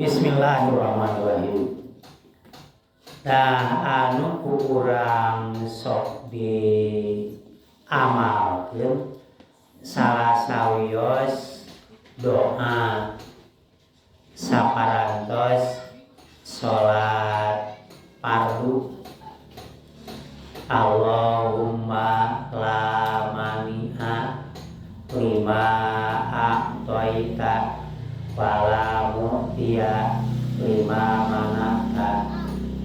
Bismillahirrahmanirrahim. Anu kurang sok di amalkeun salah sawios doa saparantos salat fardu. Allahumma la mani'a lima a'toita wala mu'tiya lima manata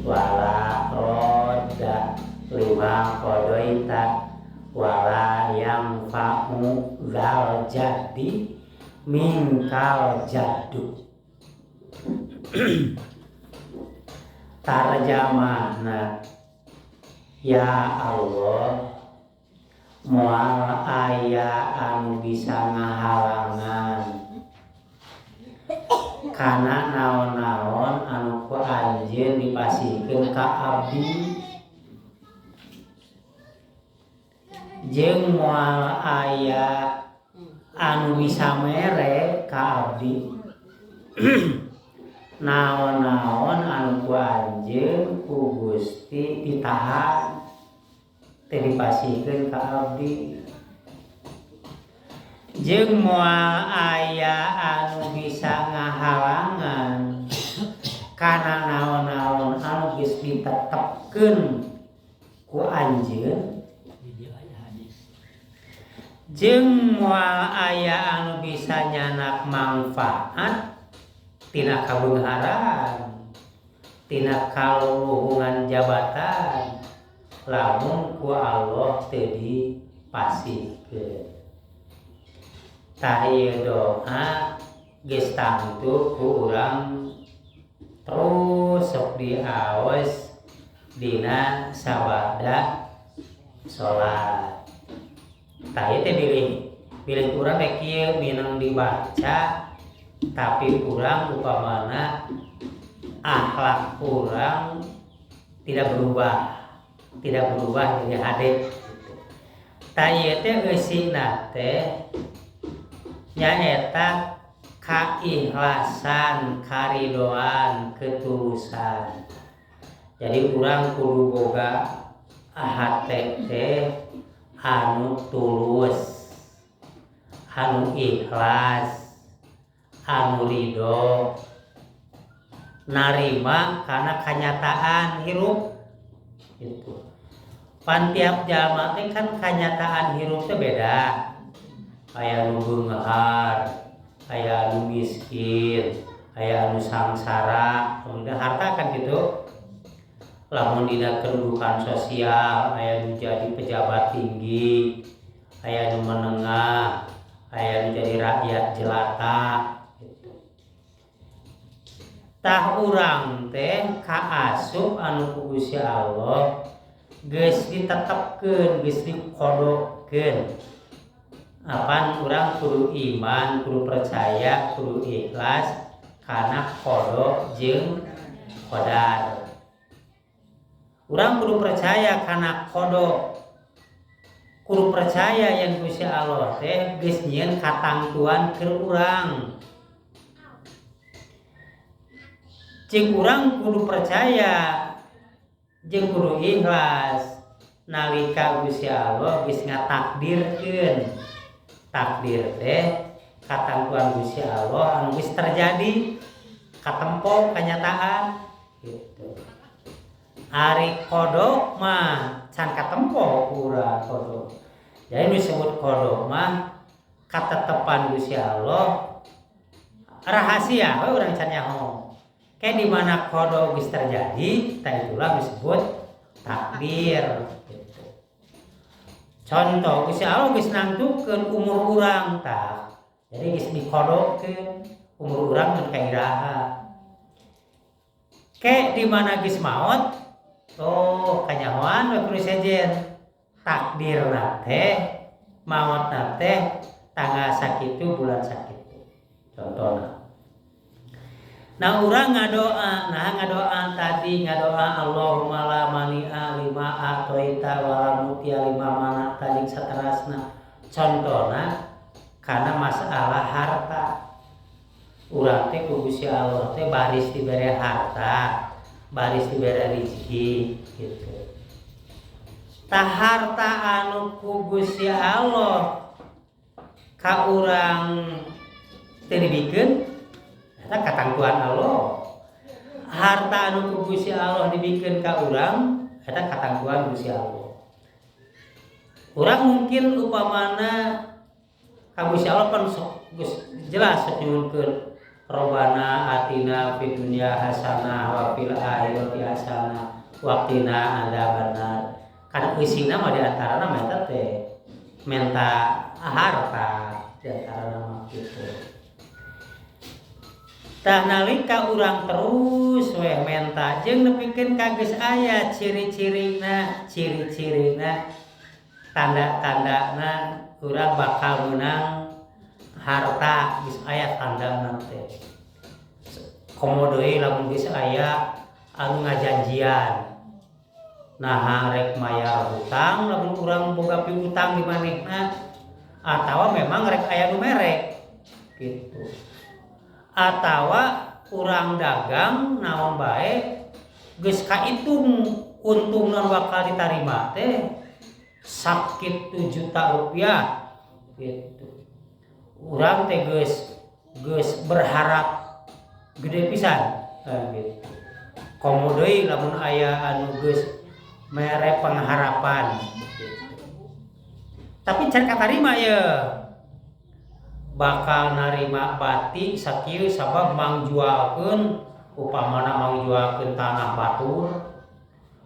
wala rodda lima kodoita wala yang fa'u zal jadi mingkal jaddu. Tarjamahna, ya Allah, moal aya anu bisa ngahalangan kana naon-naon anu ku anjeun dipasihkeun ka abdi, jeung moal aya anu bisa mere ka abdi. Naon-naon anu ku anjeun ku Gusti ditahan teu dipasihkeun ka abdi, jeung moal aya anu bisa ngahalangan kana naon-naon anu geus ditetepkeun ku anjeun, jeung moal aya anu bisa nyanak manfaat tina kabeungharan, tina kaluluhungan jabatan, lamun ku Allah teu dipasihkeun. Tah ieu doa geus tangtu ku urang terus sok diaos dina sabada salat. Tah ieu teh bilih urang rek kieu minang dibaca, tapi urang upamana akhlak urang tidak berubah jadi hade. Tah ieu teh eusina teh nyaeta kaikhlasan, karidoan, ketulusan. Jadi urang kudu boga hate teh anu tulus, anu ikhlas, anu ridho, narima karena kenyataan hirup gitu. Pan tiap jalma teh kan kenyataan hirup teh beda. Aya anu beunghar, aya anu miskin, aya anu sangsara, kemudian harta kan gitu. Lamun dina kedudukan sosial, aya anu jadi pejabat tinggi, aya anu menengah, aya anu jadi rakyat jelata gitu. Tah urang teh kaasup anu ku Gusti Allah geus ditetepkeun, geus dikodokkeun. Apan urang kudu iman, kudu percaya, kudu ikhlas kana kodok jeung qadar. Urang kudu percaya kana kodok, kudu percaya yang Gusti Allah teh geus nyieun katangtuan keur urang. Jeung urang kudu percaya jeung kudu ikhlas nalika Gusti Allah geus ngatakdirkeun. Takdir teh katangtuan Gusti Allah anu geus terjadi katempo kenyataan gitu. Ari kodok mah can katempo urang kodok. Jadi disebut kodok mah katetepan Gusti Allah rahasia we urang can nyaho. Kayak di mana kodok geus terjadi, tah itulah disebut takdir. Contoh Gusti Allah geus nantukeun umur urang tah. Jadi geus dikodokkeun umur urang mun kairaha. Ke di mana geus maot, kanyahoan we kudu sejen. Takdirna teh maotna teh tanggal sakitu bulan sakitu. Contohna. Nah urang ngadoa ngadoa Allahumma la mani'a lima a'toita wa la mu'tiya lima mana'ta jeung saterasna. Contona kana masalah harta. urang teh ku Gusti Allah teh baris dibere harta, baris dibere rezeki gitu. Tah harta anu ku Gusti Allah ka urang teu dibikeun eta katangtuan Allah. Harta anu ku Gusti Allah dibikeun ka urang eta katangtuan Gusti Allah. Urang mungkin upamana ka Gusti Allah pan jelas sok nyuwunkeun Robbana atina fid dunya hasanah wa fil akhirati hasanah wa qina adzabannar. Kan eusina mah di antarana menta teh menta harta di antarana mah kitu. Tah nalika urang terus we menta jeung nepikeun ka geus aya ciri-cirina, tanda-tandana urang bakal meunang harta geus aya tandana teh. Komo deui lamun geus aya anu ngajanjian. Nah, rek mayar hutang lamun urang boga piutang di manehna atawa memang rek aya nu merek gitu. Atawa urang dagang naon bae geus kaitung untungna bakal ditarima teh sakit 7 juta rupiah gitu. Urang teh geus berharap gede pisan gitu. Komo deui lamun aya anu geus mere pengharapan gitu. Tapi can katarima ya bakal narima bati sakieu sabab mangjualkeun upamana mangjualkeun tanah batur,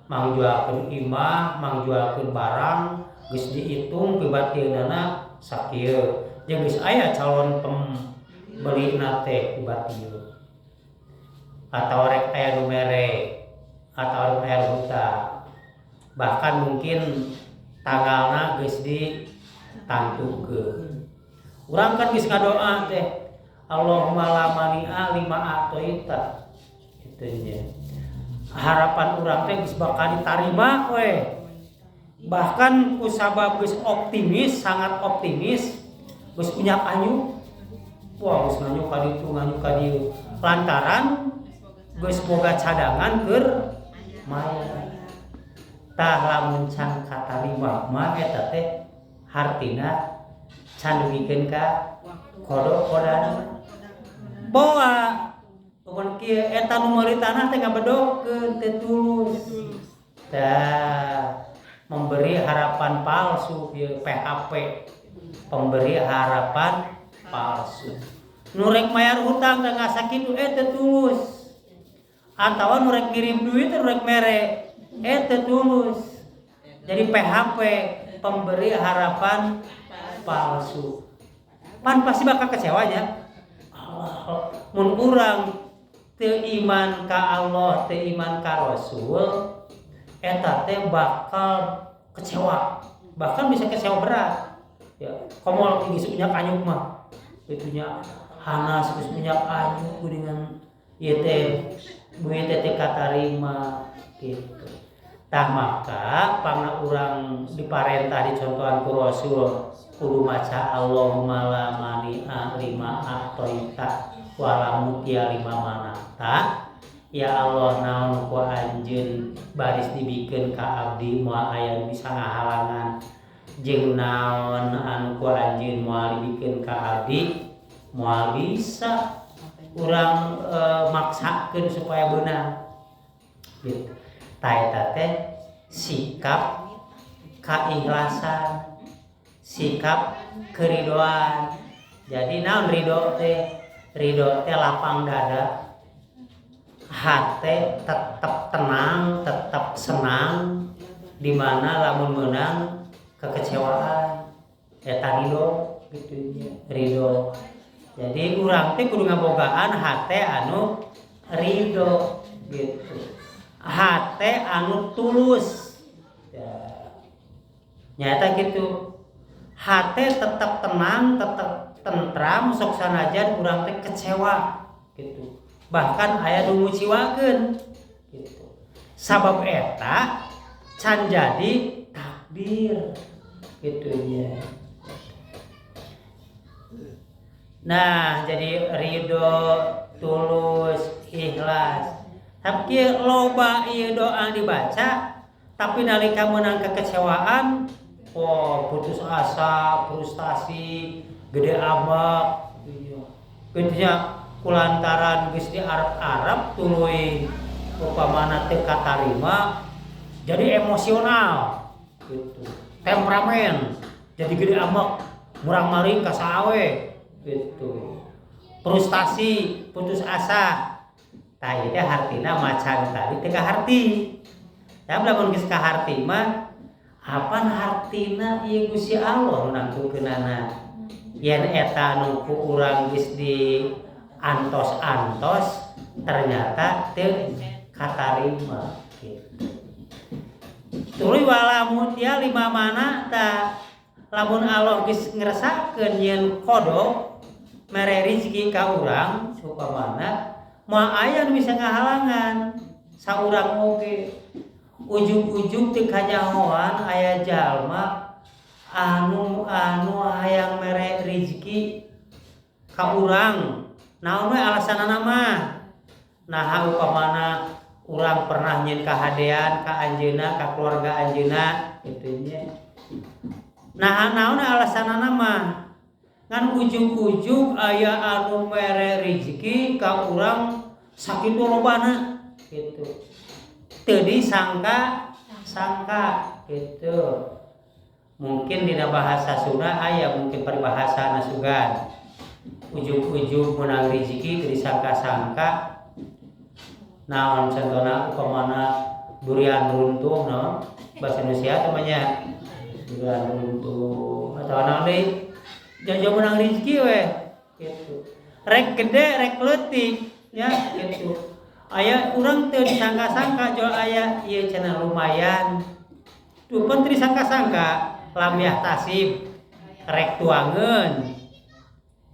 mangjualkeun imah, mangjualkeun barang geus diitung pibatinana sakieu. Jeung geus aya calon pembelina teh pibatiu. Atau rek aya nu mere atau anu aya hutang. Bahkan mungkin tanggalna geus ditantukeun. Urang kan geus ngadoa teh Allahumma la mani'a lima atoita kitu nya. Harapan urang teh geus bakal ditarima we. Bahkan ku sabab geus optimis, sangat optimis, geus punya anyu. Wah, geus nganyu ka ditu, nganyu ka dieu. Lantaran geus boga cadangan keur mayar. Tah lamun can katarima mah eta teh hartina can dibikeun ka kodok-kodan. Boa mun kieu eta nu meuli tanah teh ngabedokeun teh tulus. Tah memberi harapan palsu ieu PHP. Pemberi harapan palsu. Nu rek mayar hutang teh ngasakitu teh tulus. Atawa nu rek ngirim duit teh rek mere teh tulus. Jadi PHP pemberi harapan palsu. Pan pasti bakal kecewanya. Allah, mun urang teu iman ka Allah, teu iman ka Rasul, eta teh bakal kecewa. Bahkan bisa kecewa berat. Ya, komo geus punya anyuk mah. Itunya hanas geus punya anyuk dengan ieu teh duit teh katarima gitu. Tah maka pangna urang diparentah dicontohan ku Rasul kudu maca Allahumma la mani'a lima a'toita wa la mutia lima manata. Ya Allah naon ku anjeun baris dibikeun ka abdi moal aya nu bisa ngahalangan jeung naon anu ku anjeun moal dibikeun ka abdi moal bisa urang maksakeun supaya beunang gitu. Ta eta teh sikap kaikhlasan, sikap keridoan. Jadi naon ridho teh? Ridho teh lapang dada. Hate tetap tenang, tetap senang di mana lamun meunang kekecewaan. Eta ridho gitu nya, ridho. Jadi urang teh kudu ngabogaan hate anu ridho gitu. Hate anu tulus ya. Nyata gitu. Hate tetap tenang, tetap tentram sok sanajan urang teh kecewa gitu. Bahkan aya nu nguciwakeun gitu. Sabab eta can jadi takdir gitu nya. Nah, jadi ridho, tulus, ikhlas. Tapi loba ieu doa dibaca, tapi nalika menang kekecewaan, putus asa, frustasi, gede amak, gitunya kulantaran geus di Arab-Arab tuluy upamana teu katarima, jadi emosional, gitu. Temperamen, jadi gede amak, murang-maring ka saawe, gitu. Frustasi, putus asa. Tah ieu teh hartina macan tadi teh kaharti. Da lamun geus kaharti mah apan hartina ieu Gusti Allah nangtukeunana. Yen eta nu ku urang geus di antos-antos ternyata teu katarima gitu. Tuluy walamun tia lima mana tah lamun Allah geus ngresakeun yen kodok mere rezeki ka urang supamana moal aya nu bisa ngahalangan saurang oge. Ujug-ujug teu kanyahoan aya jalma anu hayang mere rezeki ka urang. Naon we alasanana mah? Nah upamana urang pernah nyeun kahadean ka anjeunna, ka keluarga anjeunna kitu nya. Nah naon alasanana mah? Ngan ujug-ujug aya anu mere rezeki ka urang sakitu lobana gitu. Teu disangka gitu. Mungkin dina bahasa Sunda aya mungkin peribahasana sugan. Ujug-ujug menang rezeki teu disangka-sangka. Naon contona upamana durian runtuh naon bahasa Indonesia namanya durian runtuh atau naon deui jojo menang rezeki we gitu. Rek gede rek leutik nya gitu. Aya urang teu disangka-sangka jual aya ieu cenah lumayan. Tuh pun teu disangka-sangka lambiah tasib rek tuangeun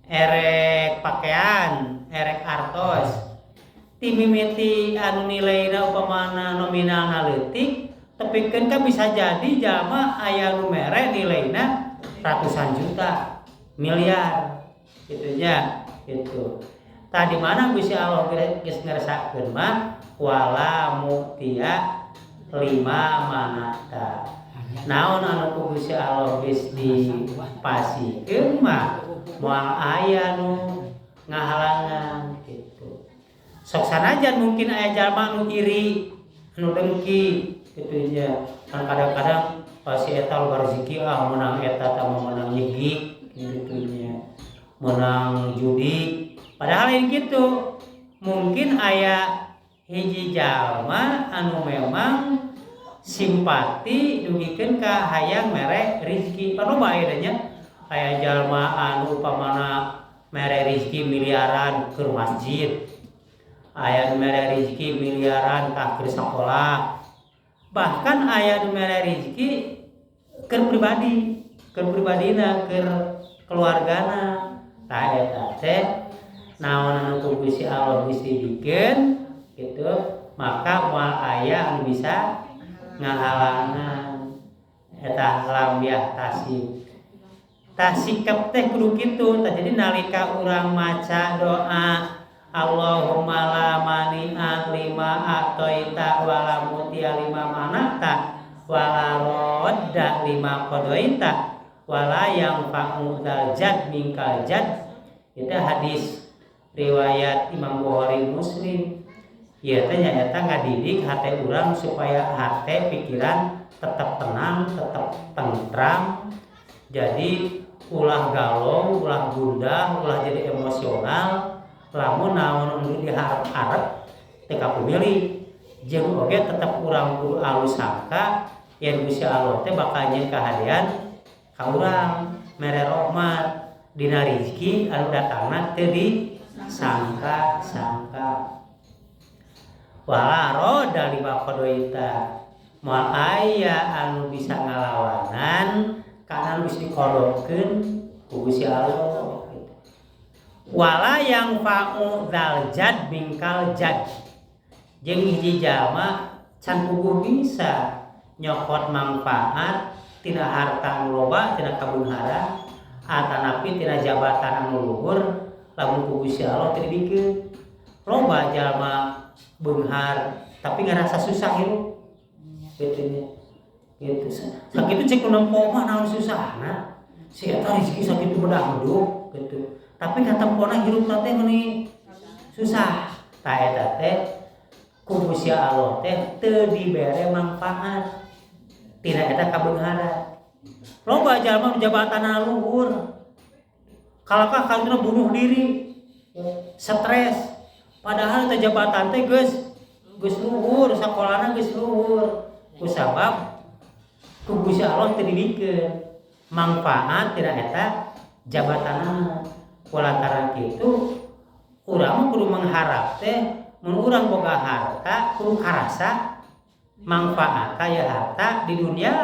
erek pakaian erek artos ti mimiti anu nilaina upamana nominalna leutik tepikeun ka bisa jadi jalma aya nu mere nilaina ratusan juta miliar gitunya gitu. Tah di mana Gusti Allah geus ngresakakeun mah wala mutia lima manata. Naon anu ku Gusti Allah geus dipasikeun mah moal aya nu ngahalangan gitu. Sok sanajan mungkin aya jalma nu iri, nu dengki kitu nya. Kan kadang-kadang pasti eta loba rezeki menang eta tah menang nyegik kitu nya. Menang judi. Padahal yang gitu mungkin aya hiji jalma anu memang simpati dugikeun ka hayang mere rezeki panoba aya nya. Aya jalma anu upamana mere rezeki miliaran keur masjid. Aya nu mere rezeki miliaran tah keur sakola. Bahkan aya nu mere rezeki keur pribadina, keur keluargana. Tah eta teh naon anu ku Gusti Allah geus dibikeun kitu, maka moal aya anu bisa ngahalangan eta lambiah tasib. Tah sikep teh kudu kitu. Tah jadi nalika urang maca doa Allahumma la mani'a lima a'taita wa la mutia lima manata wa la radda lima qadaita wa la yanfa'u dzal jad minkal jad. Itu hadis riwayat Imam Bukhari Muslim. Ieu teh nyaeta ngadidik hate urang supaya hate pikiran tetap tenang, tetap tentram. Jadi ulah galau, ulah gundah, ulah jadi emosional. Lamun naon nu diharap-harap teu kapumilih. Jeung oge tetep urang kudu alus sangka yen Gusti Allah teh bakal nyeun kahadean ka urang, mere rahmat dina rezeki anu datangna teu disangka-sangka. Wala roda lima qadaita. Moal aya anu bisa ngalawanan kana geus diqodotkeun ku Gusti Allah. Wala yang fa'u dzal jad bingkal jad. Jeung hiji jalma can puguh bisa nyokot manfaat tina harta nu loba tina kabunghara atanapi tina jabatan anu luhur lamun ku Gusti Allah teu dibikeun. Loba jalma beunghar tapi ngarasa susah hirup. Gitu. Gitu. Sakitu cek nu nempo mah naon susahna. Si eta rezeki sakitu bedah meduk gitu. Tapi katempona hirup teh meuni susah. Ta eta teh ku Gusti Allah teh teu dibere manfaat. Tina eta kabeunghara. Loba jalma nu jabatanna luhur. Kalakah kantuna bunuh diri. Stres. Padahal teh jabatan teh geus luhur, sakolana geus luhur. Kusabab ku Gusti Allah teu dibikeun manfaat tina eta jabatanna. Kulantaran kitu urang kudu mengharap teh mun urang boga harta kudu karasa manfaat aya harta di dunia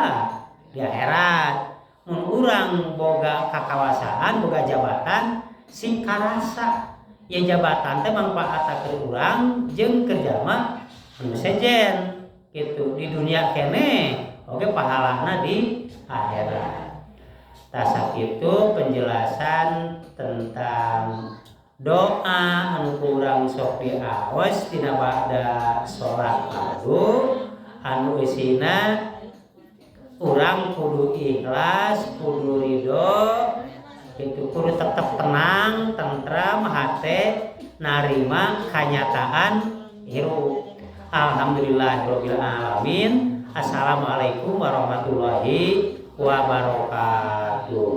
di akhirat. Mun urang boga kakawasaan boga jabatan sing karasa ya jabatan teh manfaatna keur urang jeung keur jalma anu sejen gitu di dunia kene oge pahalana di akhirat. Tah sakitu penjelasan tentang doa anu urang sok diaos tina ba'da salat fardu anu isina urang kudu ikhlas, kudu ridho, itu kudu tetap tenang, tentram, hate narima kanyataan hirup. Alhamdulillahirabbil alamin. Assalamualaikum warahmatullahi wabarakatuh.